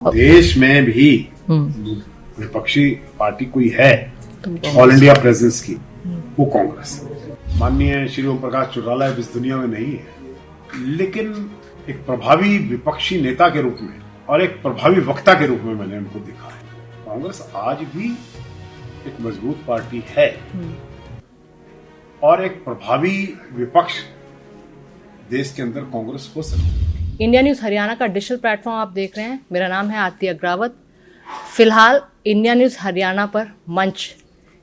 देश में भी विपक्षी पार्टी कोई है ऑल इंडिया प्रेजेंस की, वो कांग्रेस है। माननीय श्री ओम प्रकाश चौटाला इस दुनिया में नहीं है, लेकिन एक प्रभावी विपक्षी नेता के रूप में और एक प्रभावी वक्ता के रूप में मैंने उनको देखा है। कांग्रेस आज भी एक मजबूत पार्टी है और एक प्रभावी विपक्ष देश के अंदर कांग्रेस हो सकती है। इंडिया न्यूज हरियाणा का डिजिटल प्लेटफॉर्म आप देख रहे हैं। मेरा नाम है आरती अग्रावत। फिलहाल इंडिया न्यूज हरियाणा पर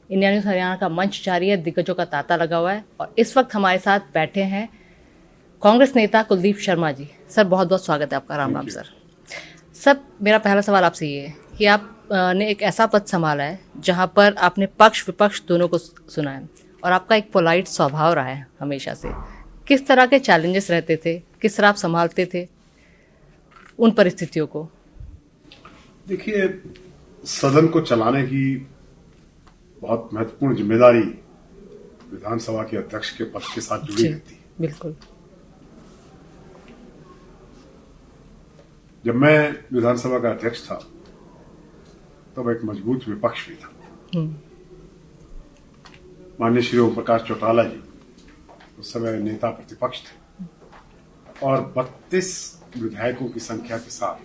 इंडिया न्यूज हरियाणा का मंच जारी है, दिग्गजों का तांता लगा हुआ है और इस वक्त हमारे साथ बैठे हैं कांग्रेस नेता कुलदीप शर्मा जी। सर, बहुत बहुत स्वागत है आपका। राम राम सर। सर, मेरा पहला सवाल आपसे ये है कि आप ने एक ऐसा पद संभाला है जहां पर आपने पक्ष विपक्ष दोनों को सुना है और आपका एक पोलाइट स्वभाव रहा है हमेशा से। किस तरह के चैलेंजेस रहते थे, किस तरह आप संभालते थे उन परिस्थितियों को? देखिए, सदन को चलाने की बहुत महत्वपूर्ण जिम्मेदारी विधानसभा के अध्यक्ष के पद के साथ जुड़ी रहती है। बिल्कुल। जब मैं विधानसभा का अध्यक्ष था तब एक मजबूत विपक्ष भी था। माननीय श्री ओम प्रकाश चौटाला जी उस समय नेता प्रतिपक्ष थे और 32 विधायकों की संख्या के साथ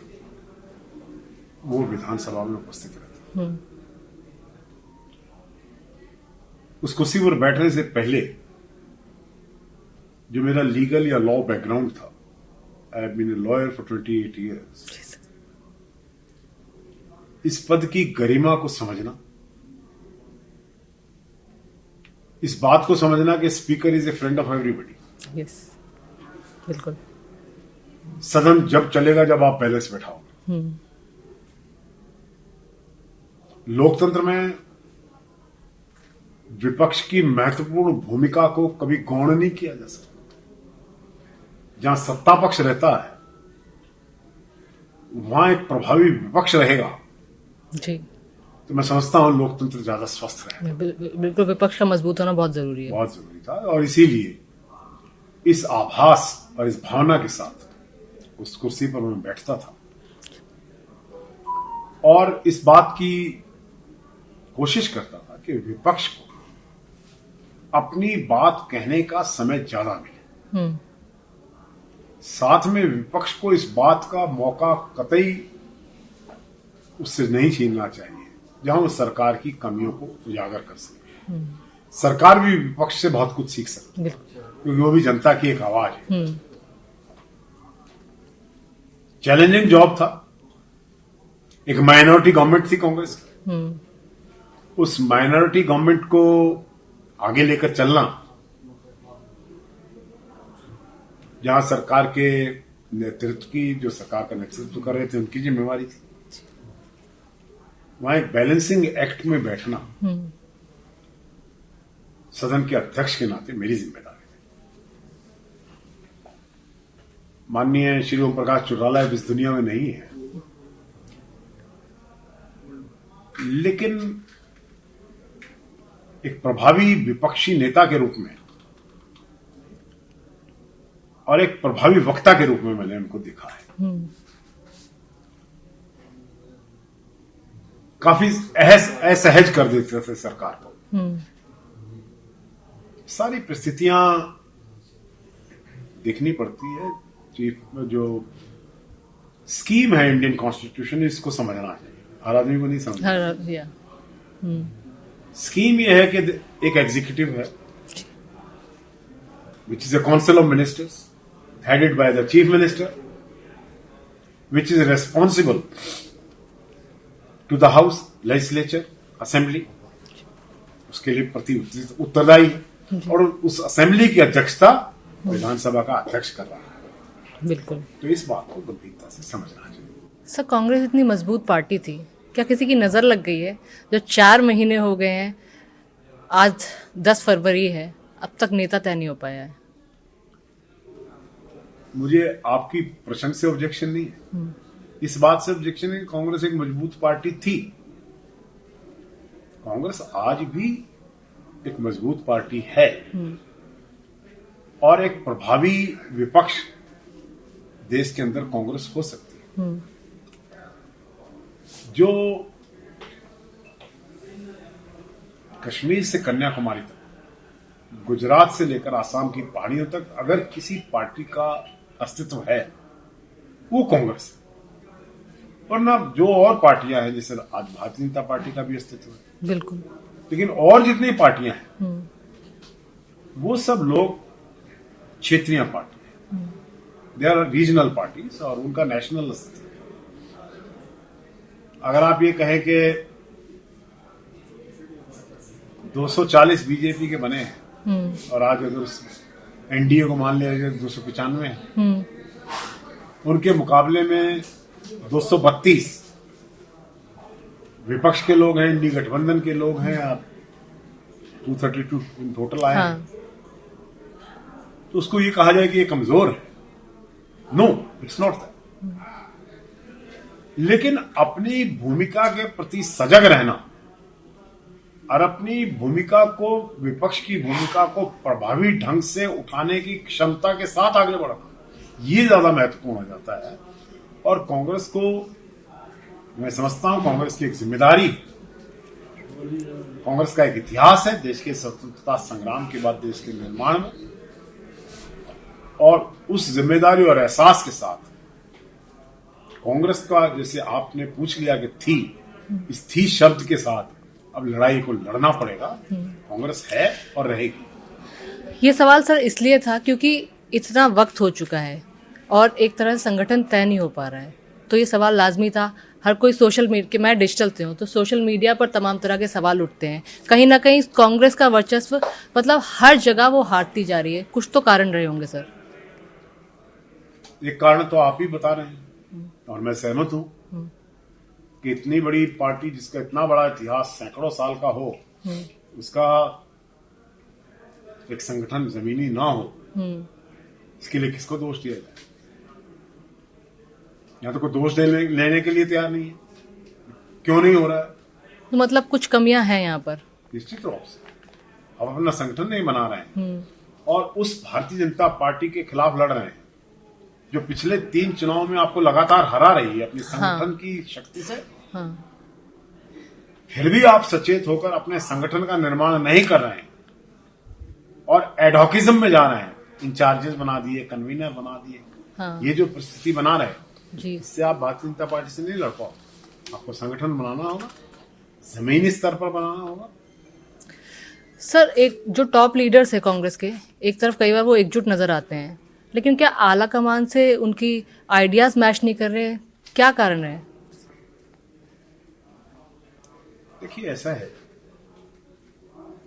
वो विधानसभा में उपस्थित रहते। उस कुर्सी पर बैठने से पहले जो मेरा लीगल या लॉ बैकग्राउंड था, I have been a lawyer for 28 years, इस पद की गरिमा को समझना, इस बात को समझना कि speaker is a friend of everybody. Yes, बिल्कुल। सदन जब चलेगा जब आप पहले से बैठाओ। लोकतंत्र में विपक्ष की महत्वपूर्ण भूमिका को कभी गौण नहीं किया जा सकता। जहां सत्ता पक्ष रहता है वहां एक प्रभावी विपक्ष रहेगा जी, तो मैं समझता हूं लोकतंत्र ज्यादा स्वस्थ रहेगा। बिल्कुल, विपक्ष का मजबूत होना बहुत जरूरी है। बहुत जरूरी था और इसीलिए इस आभास और इस भावना के साथ उस कुर्सी पर मैं बैठता था और इस बात की कोशिश करता था कि विपक्ष को अपनी बात कहने का समय ज्यादा मिले। साथ में विपक्ष को इस बात का मौका कतई उससे नहीं छीनना चाहिए जहां वो सरकार की कमियों को उजागर कर सके। सरकार भी विपक्ष से बहुत कुछ सीख सकती है क्योंकि वो भी जनता की एक आवाज है। चैलेंजिंग जॉब था। एक माइनॉरिटी गवर्नमेंट थी कांग्रेस की। उस माइनॉरिटी गवर्नमेंट को आगे लेकर चलना जहां सरकार के नेतृत्व की, जो सरकार का नेतृत्व कर रहे थे, उनकी जिम्मेवारी थी। वहां एक बैलेंसिंग एक्ट में बैठना सदन के अध्यक्ष के नाते मेरी जिम्मेदारी थी। माननीय श्री ओम प्रकाश चौटाला इस दुनिया में नहीं है, लेकिन एक प्रभावी विपक्षी नेता के रूप में और एक प्रभावी वक्ता के रूप में मैंने उनको देखा है। काफी असहज कर देते थे सरकार को। सारी परिस्थितियां देखनी पड़ती है। जो स्कीम है इंडियन कॉन्स्टिट्यूशन, इसको समझना चाहिए। हर आदमी को नहीं समझना। स्कीम यह है कि एक एग्जीक्यूटिव है which is a council of ministers headed by the chief minister, which is responsible to the house, legislature, assembly, उसके लिए प्रति उत्तरदायी है और उस असेंबली की अध्यक्षता विधानसभा का अध्यक्ष कर रहा है। बिल्कुल। तो इस बात को गंभीरता से समझना चाहिए। सर, कांग्रेस इतनी मजबूत पार्टी थी, क्या किसी की नजर लग गई है? जो 4 महीने हो गए हैं, आज 10 फरवरी है, अब तक नेता तय नहीं हो पाया है। मुझे आपकी प्रश्न से ऑब्जेक्शन नहीं है। इस बात से ऑब्जेक्शन है कि कांग्रेस एक मजबूत पार्टी थी। कांग्रेस आज भी एक मजबूत पार्टी है और एक प्रभावी विपक्ष देश के अंदर कांग्रेस हो सकती है। जो कश्मीर से कन्याकुमारी तक, गुजरात से लेकर आसाम की पहाड़ियों तक अगर किसी पार्टी का अस्तित्व है वो कांग्रेस है। वरना जो और पार्टियां हैं, जैसे आज भारतीय जनता पार्टी का भी अस्तित्व है बिल्कुल, लेकिन और जितनी पार्टियां हैं वो सब लोग क्षेत्रीय पार्टी है, दे आर रीजनल पार्टीज और उनका नेशनल अस्तित्व है। अगर आप ये कहें कि 240 बीजेपी के बने हैं और आज अगर एनडीए को मान लिया जाए 295 है, उनके मुकाबले में 232 विपक्ष के लोग हैं, इंडी गठबंधन के लोग हैं, आप 232 इन टोटल आए हैं। तो उसको ये कहा जाए कि ये कमजोर है? No, it's not that. लेकिन अपनी भूमिका के प्रति सजग रहना और अपनी भूमिका को, विपक्ष की भूमिका को प्रभावी ढंग से उठाने की क्षमता के साथ आगे बढ़ना, ये ज्यादा महत्वपूर्ण हो जाता है। और कांग्रेस को मैं समझता हूं कांग्रेस की एक जिम्मेदारी है, कांग्रेस का एक इतिहास है देश के स्वतंत्रता संग्राम के बाद देश के निर्माण में, और उस जिम्मेदारी और एहसास के साथ कांग्रेस का, जैसे आपने पूछ लिया कि थी, इस थी शब्द के साथ अब लड़ाई को लड़ना पड़ेगा। कांग्रेस है और रहेगी। ये सवाल सर इसलिए था क्योंकि इतना वक्त हो चुका है और एक तरह से संगठन तय नहीं हो पा रहा है, तो ये सवाल लाजमी था। हर कोई सोशल मीडिया, मैं डिजिटल से हूँ तो सोशल मीडिया पर तमाम तरह के सवाल उठते हैं। कहीं ना कहीं कांग्रेस का वर्चस्व, मतलब हर जगह वो हारती जा रही है। कुछ तो कारण रहे होंगे सर। एक कारण तो आप ही बता रहे हैं और मैं सहमत हूं कि इतनी बड़ी पार्टी जिसका इतना बड़ा इतिहास सैकड़ों साल का हो, उसका एक संगठन जमीनी ना हो, इसके लिए किसको दोष दिया जाए? यहाँ तो कोई दोष लेने के लिए तैयार नहीं है। क्यों नहीं हो रहा है? तो मतलब कुछ कमियां हैं यहाँ पर। निश्चित रूप से अब अपना संगठन नहीं बना रहे हैं और उस भारतीय जनता पार्टी के खिलाफ लड़ रहे हैं जो पिछले 3 चुनाव में आपको लगातार हरा रही है अपनी संगठन की शक्ति से। फिर भी आप सचेत होकर अपने संगठन का निर्माण नहीं कर रहे हैं और एडहॉकिज्म में जा रहे हैं। इंचार्जेस बना दिए, कन्वीनर बना दिए। ये जो परिस्थिति बना रहे जी, इससे आप भारतीय जनता पार्टी से नहीं लड़ पाओ। आपको संगठन बनाना होगा, जमीनी स्तर पर बनाना होगा। सर एक जो टॉप लीडर्स है कांग्रेस के, एक तरफ कई बार वो एकजुट नजर आते हैं, लेकिन क्या आला कमान से उनकी आइडियाज मैच नहीं कर रहे? क्या कारण है? देखिए ऐसा है,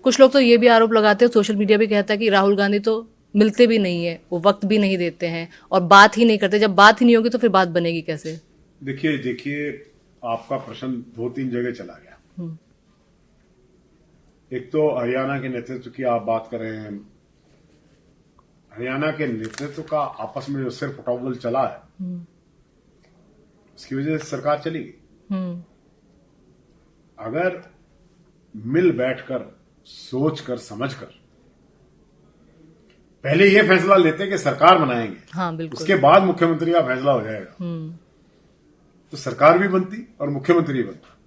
कुछ लोग तो ये भी आरोप लगाते हैं, सोशल मीडिया भी कहता है कि राहुल गांधी तो मिलते भी नहीं है, वो वक्त भी नहीं देते हैं और बात ही नहीं करते। जब बात ही नहीं होगी तो फिर बात बनेगी कैसे? देखिए आपका प्रश्न 2-3 जगह चला गया। एक तो हरियाणा के नेतृत्व की आप बात कर रहे हैं। हरियाणा के नेतृत्व का आपस में जो सिर फुटबॉल चला है, उसकी वजह से सरकार चली गई। अगर मिल बैठकर, सोचकर, समझकर पहले ये फैसला लेते कि सरकार बनाएंगे, हाँ बिल्कुल, उसके बाद मुख्यमंत्री का फैसला हो जाएगा, तो सरकार भी बनती और मुख्यमंत्री भी बनता।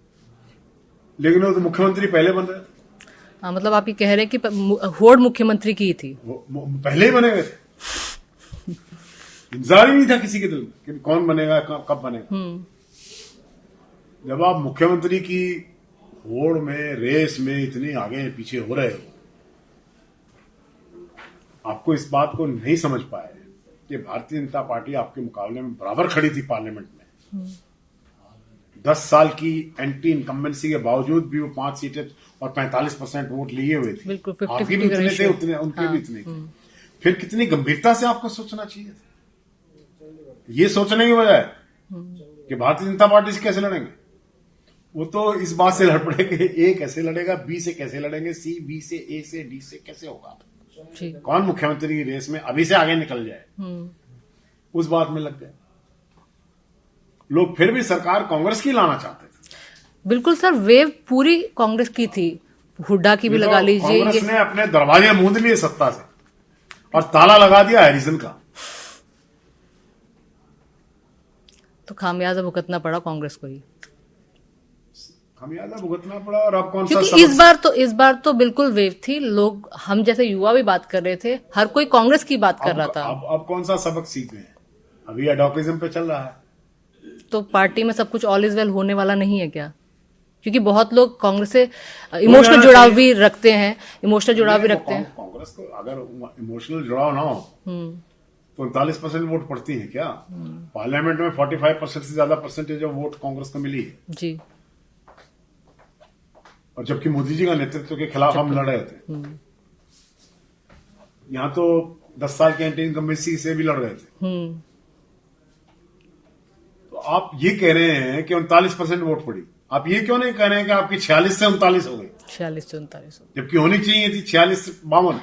लेकिन वो तो मुख्यमंत्री पहले बन रहे थे। हाँ, मतलब आप ये कह रहे हैं कि होड़ मुख्यमंत्री की थी, वो पहले ही बने हुए थे। इंतजार ही नहीं था किसी के दिल में कि कौन बनेगा, कब बनेगा। जब आप मुख्यमंत्री की होड़ में, रेस में इतने आगे पीछे हो रहे हो, आपको इस बात को नहीं समझ पाए कि भारतीय जनता पार्टी आपके मुकाबले में बराबर खड़ी थी पार्लियामेंट में। 10 साल की एंटी इनकम्बेंसी के बावजूद भी वो 5 सीटें और 45% वोट लिए हुए थे। बिल्कुल, आपके भी उतने थे, उनके भी इतने थे। फिर कितनी गंभीरता से आपको सोचना चाहिए था। ये सोचने की बजाय कि भारतीय जनता पार्टी से कैसे लड़ेंगे, वो तो इस बात से लड़ पड़े कि ए कैसे लड़ेगा, बी से कैसे लड़ेंगे, सी, बी से, ए से, डी से कैसे होगा, कौन मुख्यमंत्री की रेस में अभी से आगे निकल जाए, उस बात में लग गए लोग। फिर भी सरकार कांग्रेस की लाना चाहते थे। बिल्कुल सर, वेव पूरी कांग्रेस की थी, हुड्डा की भी लगा लीजिए। कांग्रेस ने अपने दरवाजे मूंद लिए सत्ता से और ताला लगा दिया हैरिसन का। तो खामियाजा भुगतना पड़ा कांग्रेस को ही। खामियाजा भुगतना पड़ा। और अब कौन सा क्योंकि इस बार तो बिल्कुल वेव थी, लोग हम जैसे युवा भी बात कर रहे थे, हर कोई कांग्रेस की बात कर रहा था। अब कौन सा सबक सीखे हैं? अभी एडोकिज्म पे चल रहा है। तो पार्टी में सब कुछ ऑल इज वेल होने वाला नहीं है क्या? क्योंकि बहुत लोग कांग्रेस से इमोशनल जुड़ाव भी रखते हैं, कांग्रेस को अगर इमोशनल जुड़ाव ना हो तो 39% वोट पड़ती है क्या? पार्लियामेंट में 45% से ज्यादा परसेंटेज ऑफ वोट कांग्रेस को मिली है जी। और जबकि मोदी जी का नेतृत्व के खिलाफ हम लड़ रहे थे। यहाँ तो 10 साल के एंटी इनकम्बेंसी से भी लड़ रहे थे। तो आप ये कह रहे हैं कि 39% वोट पड़ी, आप ये क्यों नहीं कह रहे हैं कि आपकी 46 से 39 हो गई? 46 से 39 जबकि होनी चाहिए थी 46 से 52।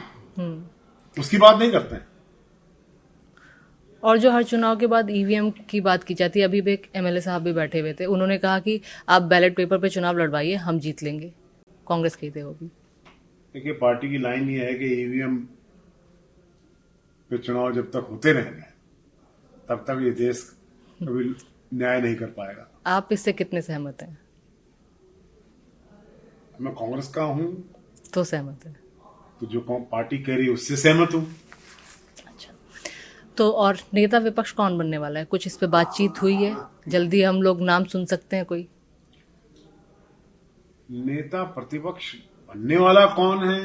उसकी बात नहीं करते हैं। और जो हर चुनाव के बाद ईवीएम की बात की जाती है, अभी भी एक एमएलए साहब भी बैठे हुए थे, उन्होंने कहा कि आप बैलेट पेपर पे चुनाव लड़वाइए, हम जीत लेंगे। कांग्रेस के थे वो भी। देखिए, पार्टी की लाइन ये है कि ईवीएम पे चुनाव जब तक होते रहेंगे तब तक ये देश कभी न्याय नहीं कर पाएगा। आप इससे कितने सहमत हैं? मैं कांग्रेस का हूं तो सहमत है। तो जो पार्टी कह रही है उससे सहमत हूं। अच्छा, तो और नेता विपक्ष कौन बनने वाला है? कुछ इस पे बातचीत हुई है? जल्दी हम लोग नाम सुन सकते हैं कोई? नेता प्रतिपक्ष बनने वाला कौन है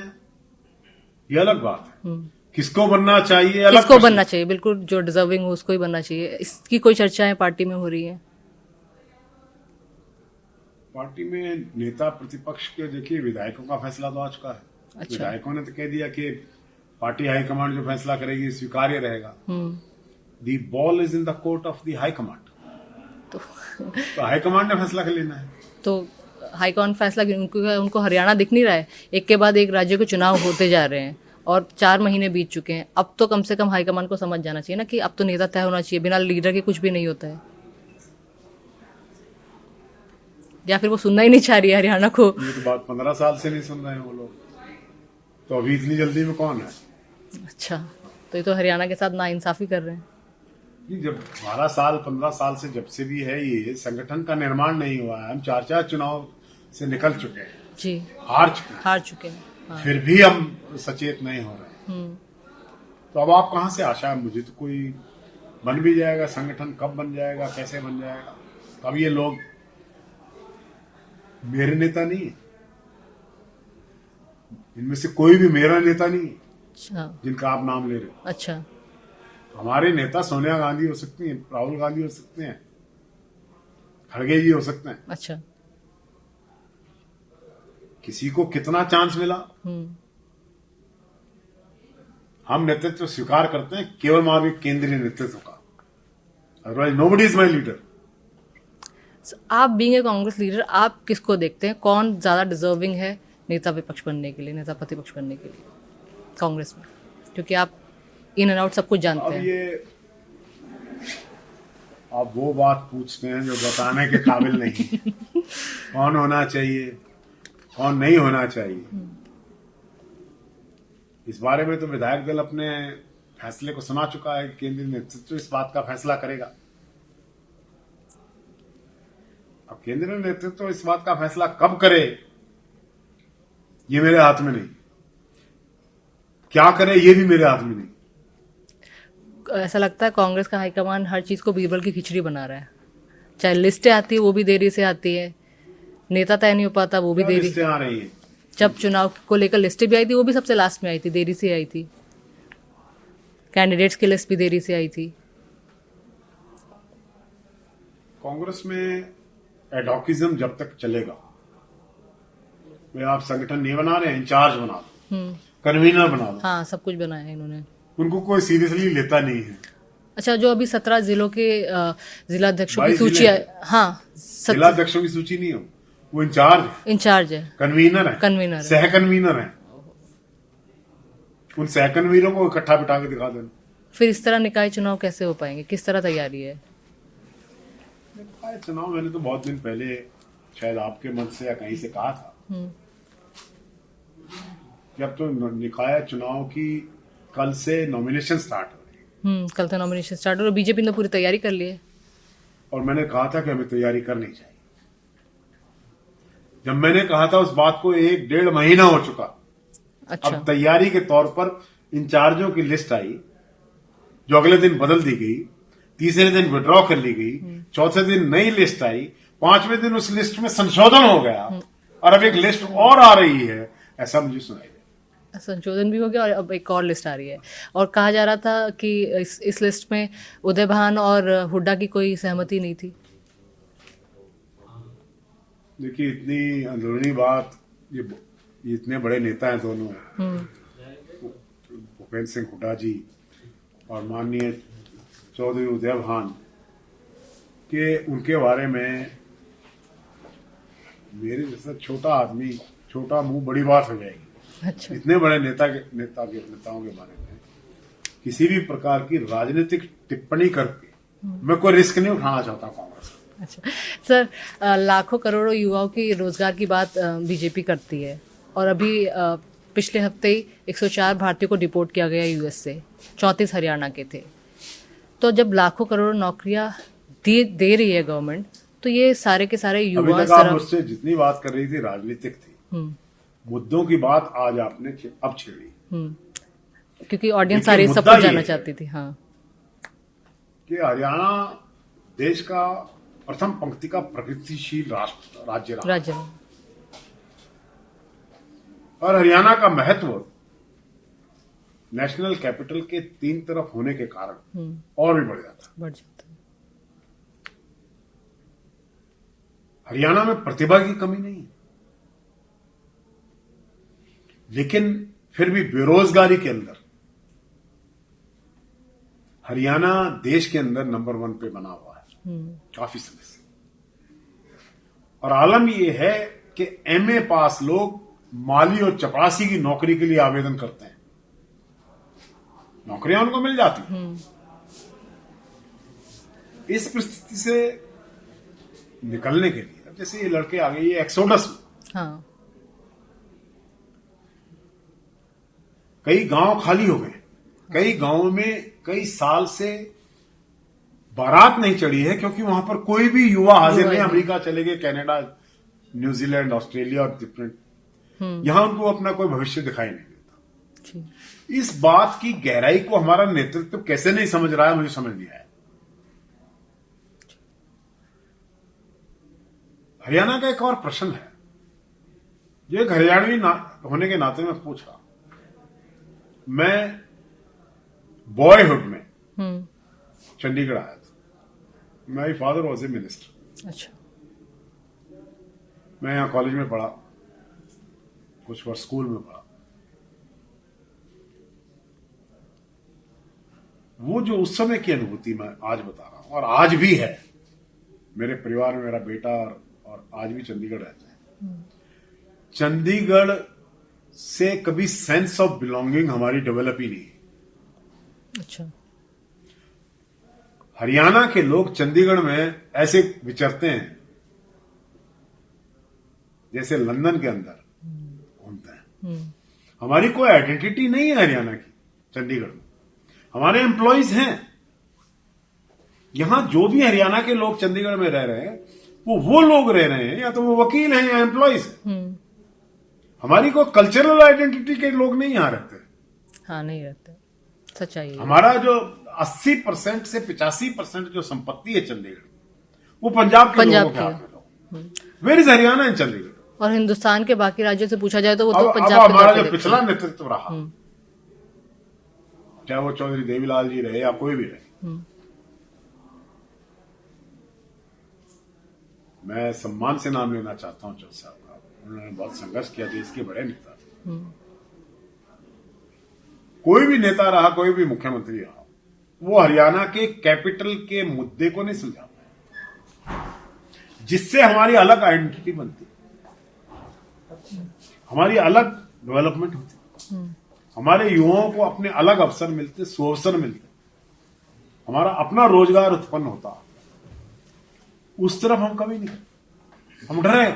ये अलग बात है। किसको बनना चाहिए अलग किसको बनना चाहिए, बिल्कुल जो डिजर्विंग हो उसको ही बनना चाहिए। इसकी कोई चर्चाएं पार्टी में हो रही है? पार्टी में नेता प्रतिपक्ष के देखिए विधायकों का फैसला तो आ चुका है। अच्छा। विधायकों ने तो कह दिया कि पार्टी हाईकमांड जो फैसला करेगी स्वीकार्य रहेगा। The ball is in the court of the high command. तो हाईकमांड ने फैसला कर लेना है। तो हाईकमांड फैसला, उनको हरियाणा दिख नहीं रहा है, एक के बाद एक राज्य के चुनाव होते जा रहे हैं और 4 महीने बीत चुके हैं। अब तो कम से कम हाईकमांड को समझ जाना चाहिए ना कि अब तो नेता तय होना चाहिए, बिना लीडर के कुछ भी नहीं होता है। या फिर वो सुनना ही नहीं चाह रही है हरियाणा को? ये तो बात 15 साल से नहीं सुन रहे हैं वो लोग, तो अभी इतनी जल्दी में कौन है? अच्छा, तो ये तो हरियाणा के साथ नाइंसाफी कर रहे हैं। जब 12 साल 15 साल से जब से भी है ये संगठन का निर्माण नहीं हुआ है। हम 4 चुनाव से निकल चुके हैं जी, हार चुके हैं। हाँ। फिर भी हम सचेत नहीं हो रहे। तो अब आप कहां से आशा है मुझे? तो कोई बन भी जाएगा संगठन, कब बन जाएगा, कैसे बन जाएगा? अब ये लोग मेरे नेता नहीं है, इनमें से कोई भी मेरा नेता नहीं है। अच्छा। जिनका आप नाम ले रहे हो। अच्छा। हमारे नेता सोनिया गांधी हो सकती हैं, राहुल गांधी हो सकते हैं, खड़गे जी हो सकते हैं। अच्छा। किसी को कितना चांस मिला? हम नेतृत्व स्वीकार करते हैं केवल हमारे केंद्रीय नेतृत्व का, otherwise nobody is my leader. आप बीइंग ए कांग्रेस लीडर, आप किसको देखते हैं, कौन ज्यादा डिजर्विंग है नेता विपक्ष बनने के लिए, नेता प्रतिपक्ष बनने के लिए कांग्रेस में? क्योंकि आप इन एंड आउट सब कुछ जानते हैं। ये आप वो बात पूछते हैं जो बताने के काबिल नहीं। कौन होना चाहिए, कौन नहीं होना चाहिए, इस बारे में तो विधायक दल अपने फैसले को सुना चुका है। केंद्रीय नेतृत्व इस बात का फैसला करेगा। अब केंद्रीय नेतृत्व इस बात का फैसला कब करे ये मेरे हाथ में नहीं, क्या करे ये भी मेरे हाथ में नहीं। ऐसा लगता है कांग्रेस का हाईकमान हर चीज को बीरबल की खिचड़ी बना रहा है। चाहे लिस्टें आती है वो भी देरी से आती है, नेता तय नहीं हो पाता वो भी देरी लिस्टें आ रही है। जब चुनाव को लेकर लिस्टें भी आई थी वो भी सबसे लास्ट में आई थी, देरी से आई थी। कैंडिडेट्स की लिस्ट भी देरी से आई थी। कांग्रेस में एडॉकिज्म जब तक चलेगा, वे आप संगठन नहीं बना रहे हैं, इंचार्ज बना दो, कन्वीनर बना दो। हाँ, सब कुछ बनाया है इन्होंने। उनको कोई सीरियसली लेता नहीं है। अच्छा, जो अभी 17 जिलों के जिलाध्यक्षों की सूची है, हाँ, जिलाध्यक्षों की सूची नहीं हो, वो इंचार्ज है, कन्वीनर है, सह कन्वीनर है। उन सह कन्वीनरों को इकट्ठा बिठा के दिखा देना। फिर इस तरह निकाय चुनाव कैसे हो पाएंगे? किस तरह तैयारी है निकाय चुनाव? मैंने तो बहुत दिन पहले शायद आपके मंच से या कहीं से कहा था कि अब तो निकाय चुनाव की कल से नॉमिनेशन स्टार्ट हो रही है। कल से नॉमिनेशन स्टार्ट हो रही है। बीजेपी ने पूरी तैयारी कर ली है। और मैंने कहा था कि हमें तैयारी करनी चाहिए। जब मैंने कहा था उस बात को 1-1.5 महीना हो चुका। अच्छा। अब तैयारी के तौर पर इंचार्जों की लिस्ट आई, जो अगले दिन बदल दी गई, तीसरे दिन विड्रॉ कर ली गई, चौथे दिन नई लिस्ट आई, 5वें दिन उस लिस्ट में संशोधन हो गया और अब एक लिस्ट और आ रही है, ऐसा मुझे सुनाई दिया। संशोधन भी हो गया और अब एक और लिस्ट आ रही है। और कहा जा रहा था कि इस लिस्ट में उदय भान और हुड्डा की कोई सहमति नहीं थी। देखिए, इतनी अंदरूनी बात, ये इतने बड़े नेता हैं दोनों, भूपेंद्र सिंह हुड्डा जी और माननीय चौधरी उदय भान के, उनके बारे में मेरे जैसा छोटा आदमी, छोटा मुंह बड़ी बात हो जाएगी। अच्छा। इतने बड़े नेताओं के बारे में किसी भी प्रकार की राजनीतिक टिप्पणी करके मैं कोई रिस्क नहीं उठाना चाहता कांग्रेस। अच्छा सर, लाखों करोड़ों युवाओं की रोजगार की बात बीजेपी करती है और अभी पिछले हफ्ते ही 104 भारतीयों को डिपोर्ट किया गया यूएस से, 34 हरियाणा के थे। तो जब लाखों करोड़ों नौकरियां दे रही है गवर्नमेंट, तो ये सारे के सारे युवा अभी तक आप मुझसे जितनी बात कर रही थी राजनीतिक थी, मुद्दों की बात आज आपने अब छेड़ी, क्योंकि ऑडियंस सारी सब कुछ जानना चाहती थी। हाँ, कि हरियाणा देश का प्रथम पंक्ति का प्रगतिशील राज्य रहा और हरियाणा का महत्व नेशनल कैपिटल के 3 तरफ होने के कारण और भी बढ़ जाता। हरियाणा में प्रतिभा की कमी नहीं है, लेकिन फिर भी बेरोजगारी के अंदर हरियाणा देश के अंदर नंबर 1 पे बना हुआ है काफी समय से। और आलम यह है कि एमए पास लोग माली और चपरासी की नौकरी के लिए आवेदन करते हैं, नौकरियां उनको मिल जाती हैं। इस परिस्थिति से निकलने के लिए, अब जैसे ये लड़के आ गए, ये एक्सोडस में, हाँ, कई गांव खाली हो गए, कई गांवों में कई साल से बारात नहीं चढ़ी है, क्योंकि वहां पर कोई भी युवा हाजिर नहीं। अमेरिका चले गए, कनाडा, न्यूजीलैंड, ऑस्ट्रेलिया और डिफरेंट, यहां उनको अपना कोई भविष्य दिखाई नहीं देता। इस बात की गहराई को हमारा नेतृत्व कैसे नहीं समझ रहा है, मुझे समझ नहीं आया। हरियाणा का एक और प्रश्न है, जो एक हरियाणवी होने के नाते में पूछ रहा। मैं बॉयहुड में चंडीगढ़ आया था, my father was a minister. अच्छा। मैं यहां कॉलेज में पढ़ा, कुछ वर्ष स्कूल में पढ़ा। वो जो उस समय की अनुभूति मैं आज बता रहा हूं, और आज भी है। मेरे परिवार में मेरा बेटा और आज भी चंडीगढ़ रहते हैं। चंडीगढ़ से कभी सेंस ऑफ बिलोंगिंग हमारी डेवलप ही नहीं। अच्छा। हरियाणा के लोग चंडीगढ़ में ऐसे विचरते हैं जैसे लंदन के अंदर घूमते हैं। हमारी कोई आइडेंटिटी नहीं है हरियाणा की चंडीगढ़ में। हमारे एम्प्लॉइज हैं यहां, जो भी हरियाणा के लोग चंडीगढ़ में रह रहे हैं वो लोग रह रहे हैं, या तो वो वकील हैं या एम्प्लॉइज हैं। हमारी कोई कल्चरल आइडेंटिटी के लोग नहीं यहां रहते। हाँ, नहीं रहते, सच्चाई। हमारा जो 80% से 85% जो संपत्ति है चंडीगढ़, वो पंजाब के लोगों के हाथ में। वेयर इज हरियाणा इन चंडीगढ़? और हिंदुस्तान के बाकी राज्यों से पूछा जाए तो वो तो पंजाब। हमारा जो पिछला नेतृत्व रहा, चाहे वो चौधरी देवीलाल जी रहे या कोई भी रहे, मैं सम्मान से नाम लेना चाहता हूं चौधरी साहब का। उन्होंने बहुत संघर्ष किया, देश के बड़े नेता थे। कोई भी नेता रहा, कोई भी मुख्यमंत्री रहा, वो हरियाणा के कैपिटल के मुद्दे को नहीं सुलझाता, जिससे हमारी अलग आइडेंटिटी बनती, हमारी अलग डेवलपमेंट होती, हमारे युवाओं को अपने अलग अवसर मिलते, सुअवसर मिलते, हमारा अपना रोजगार उत्पन्न होता। उस तरफ हम कभी नहीं, हम डरे।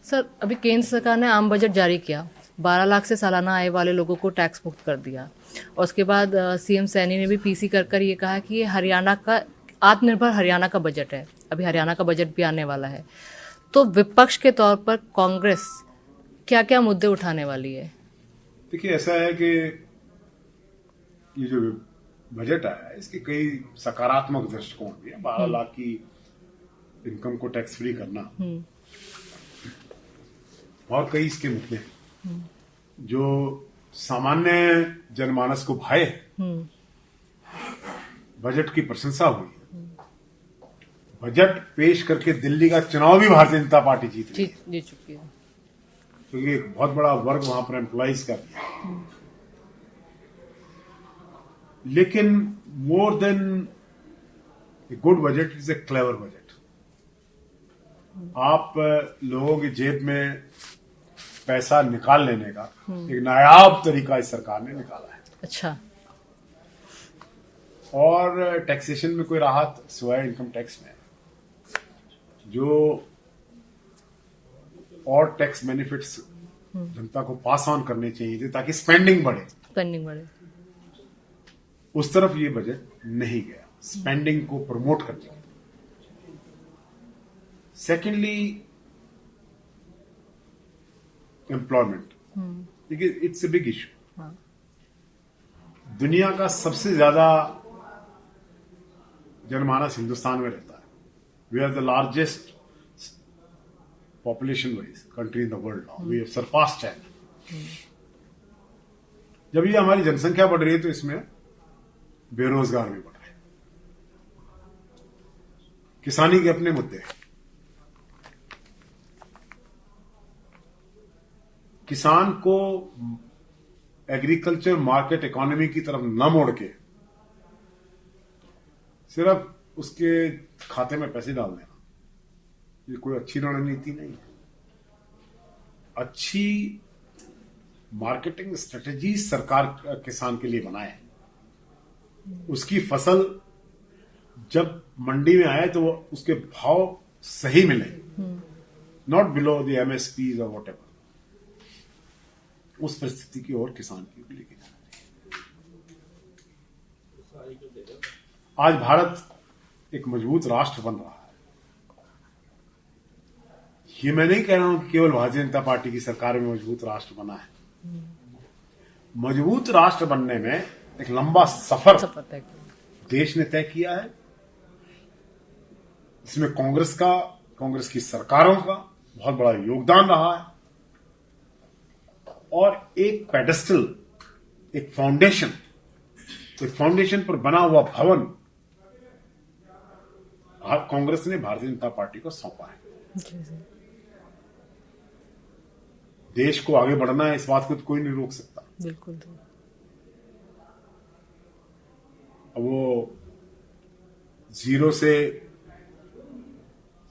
सर, अभी केंद्र सरकार ने आम बजट जारी किया, 12 लाख से सालाना आय वाले लोगों को टैक्स मुक्त कर दिया, और उसके बाद सीएम सैनी ने भी पीसी कर ये कहा कि ये हरियाणा का आत्मनिर्भर हरियाणा का बजट है। अभी हरियाणा का बजट भी आने वाला है, तो विपक्ष के तौर पर कांग्रेस क्या क्या मुद्दे उठाने वाली है? देखिए, ऐसा है कि ये जो बजट आया है इसके कई सकारात्मक दृष्टिकोण भी है। 12 लाख की इनकम को टैक्स फ्री करना और कई इसके मुद्दे हैं जो सामान्य जनमानस को भाए। बजट की प्रशंसा हुई है। बजट पेश करके दिल्ली का चुनाव भी भारतीय जनता पार्टी जीत चुकी है, क्योंकि एक बहुत बड़ा वर्ग वहां पर एम्प्लॉइज का भी है। लेकिन more than a good budget is a clever budget. आप लोगों की जेब में पैसा निकाल लेने का एक नायाब तरीका इस सरकार ने निकाला है। अच्छा। और टैक्सेशन में कोई राहत सिवाय इनकम टैक्स में जो और टैक्स बेनिफिट्स जनता को पास ऑन करने चाहिए थे ताकि स्पेंडिंग बढ़े, उस तरफ ये बजट नहीं गया, स्पेंडिंग को प्रमोट करने के लिए। सेकेंडली, एम्प्लॉयमेंट, देखिए इट्स ए बिग इशू। दुनिया का सबसे ज्यादा जनमानस हिंदुस्तान में रहता है। We are the largest population wise country in the world now. We have surpassed China. जब ये हमारी जनसंख्या बढ़ रही है तो इसमें बेरोजगार भी बढ़ रहे हैं। किसानी के अपने मुद्दे हैं। किसान को एग्रीकल्चर मार्केट इकोनॉमी की तरफ न मोड़ के सिर्फ उसके खाते में पैसे डाल देना, ये कोई अच्छी रणनीति नहीं है। अच्छी मार्केटिंग स्ट्रेटेजी सरकार किसान के लिए बनाए। उसकी फसल जब मंडी में आए तो वो उसके भाव सही मिले, नॉट बिलो द एमएसपी और वॉट एवर। उस परिस्थिति की ओर किसान की लेके जाना चाहिए। आज भारत एक मजबूत राष्ट्र बन रहा है। ये मैं नहीं कह रहा हूं कि केवल भारतीय जनता पार्टी की सरकार में मजबूत राष्ट्र बना है। मजबूत राष्ट्र बनने में एक लंबा सफर देश ने तय किया है। इसमें कांग्रेस की सरकारों का बहुत बड़ा योगदान रहा है। और एक पेडेस्टल, एक फाउंडेशन पर बना हुआ भवन कांग्रेस ने भारतीय जनता पार्टी को सौंपा है। देश को आगे बढ़ना है, इस बात को तो कोई नहीं रोक सकता। बिल्कुल। अब वो 0 से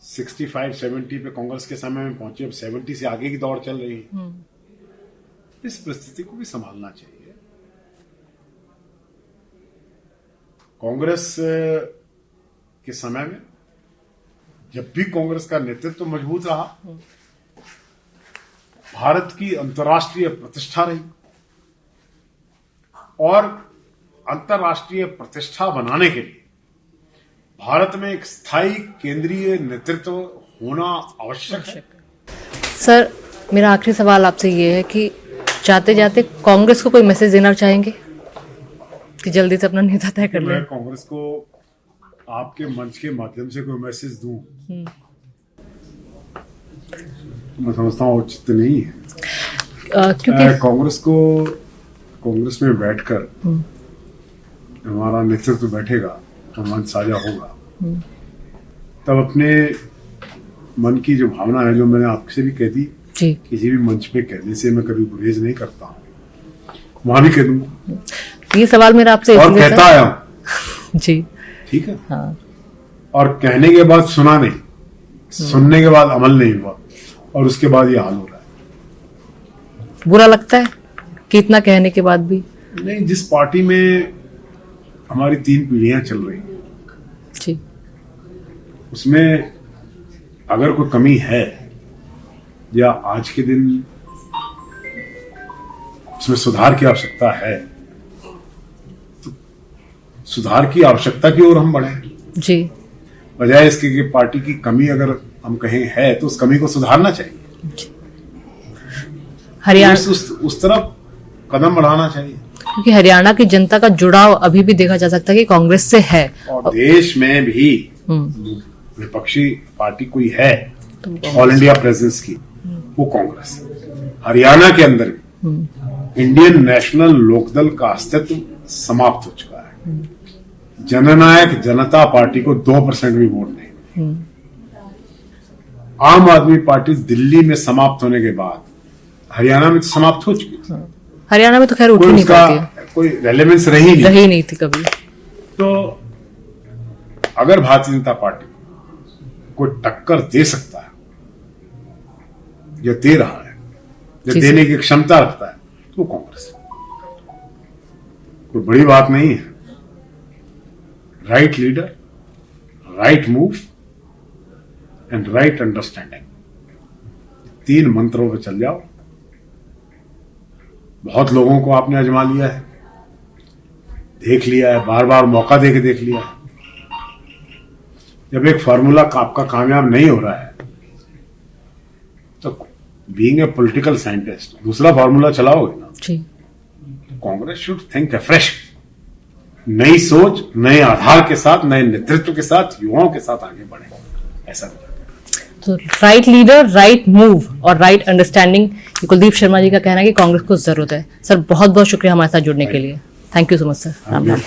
65-70 पे कांग्रेस के समय में पहुंचे, अब 70 से आगे की दौड़ चल रही है। इस परिस्थिति को भी संभालना चाहिए। कांग्रेस के समय में जब भी कांग्रेस का नेतृत्व मजबूत रहा, भारत की अंतर्राष्ट्रीय प्रतिष्ठा रही। और अंतर्राष्ट्रीय प्रतिष्ठा बनाने के लिए भारत में एक स्थायी केंद्रीय नेतृत्व होना आवश्यक है। सर, मेरा आखिरी सवाल आपसे ये है कि जाते जाते कांग्रेस को कोई मैसेज देना चाहेंगे कि जल्दी से अपना नेता तय कर ले? मैं कांग्रेस को आपके मंच के माध्यम से कोई मैसेज दूं, मैं समझता हूँ उचित नहीं है। क्योंकि कांग्रेस में बैठकर हमारा नेतृत्व बैठेगा तो मंच साझा होगा, तब अपने मन की जो भावना है, जो मैंने आपसे भी कह दी, किसी भी मंच पे कहने से मैं कभी गुरेज नहीं करता हूँ, वहां भी कह दूंगा। ये सवाल मेरा आपसे और कहता आया हूं। जी, ठीक है। हाँ। और कहने के बाद सुना नहीं, सुनने के बाद अमल नहीं हुआ, और उसके बाद ये हाल हो रहा है। बुरा लगता है कि इतना कहने के बाद भी? नहीं, जिस पार्टी में हमारी 3 पीढ़ियां चल रही हैं जी, उसमें अगर कोई कमी है या आज के दिन उसमें सुधार की आवश्यकता है, तो सुधार की आवश्यकता की ओर हम बढ़े, जी, बजाय इसके कि पार्टी की कमी अगर हम कहें है तो उस कमी को सुधारना चाहिए, हरियाणा उस तरफ कदम बढ़ाना चाहिए। क्योंकि हरियाणा की जनता का जुड़ाव अभी भी देखा जा सकता है कि कांग्रेस से है, और देश में भी विपक्षी पार्टी कोई है ऑल इंडिया प्रेजेंस की, वो कांग्रेस है। हरियाणा के अंदर भी इंडियन नेशनल लोकदल का अस्तित्व समाप्त हो चुका है। जननायक जनता पार्टी को 2% भी वोट नहीं। आम आदमी पार्टी दिल्ली में समाप्त होने के बाद हरियाणा में तो समाप्त हो चुकी थी। हरियाणा में तो खैर उठ ही नहीं पाती, कोई रेलेवेंस रही नहीं थी कभी। तो अगर भारतीय जनता पार्टी कोई टक्कर दे सकता है या दे रहा है या देने की क्षमता रखता है तो कांग्रेस कोई बड़ी बात नहीं है। Right leader, right move and right understanding, 3 मंत्रों पे चल जाओ। बहुत लोगों को आपने आजमा लिया है, देख लिया है, बार बार मौका देके देख लिया है। जब एक फार्मूला आपका कामयाब नहीं हो रहा है तो बीइंग ए पॉलिटिकल साइंटिस्ट दूसरा फार्मूला चलाओगे ना जी। कांग्रेस शुड थिंक अफ्रेश, नई सोच, नए आधार के साथ, नए नेतृत्व के साथ, युवाओं के साथ आगे बढ़े, ऐसा तो राइट लीडर, राइट मूव और राइट अंडरस्टैंडिंग, कुलदीप शर्मा जी का कहना है कि कांग्रेस को जरूरत है। सर बहुत बहुत शुक्रिया हमारे साथ जुड़ने के लिए। Thank you so much sir. Ram Ram.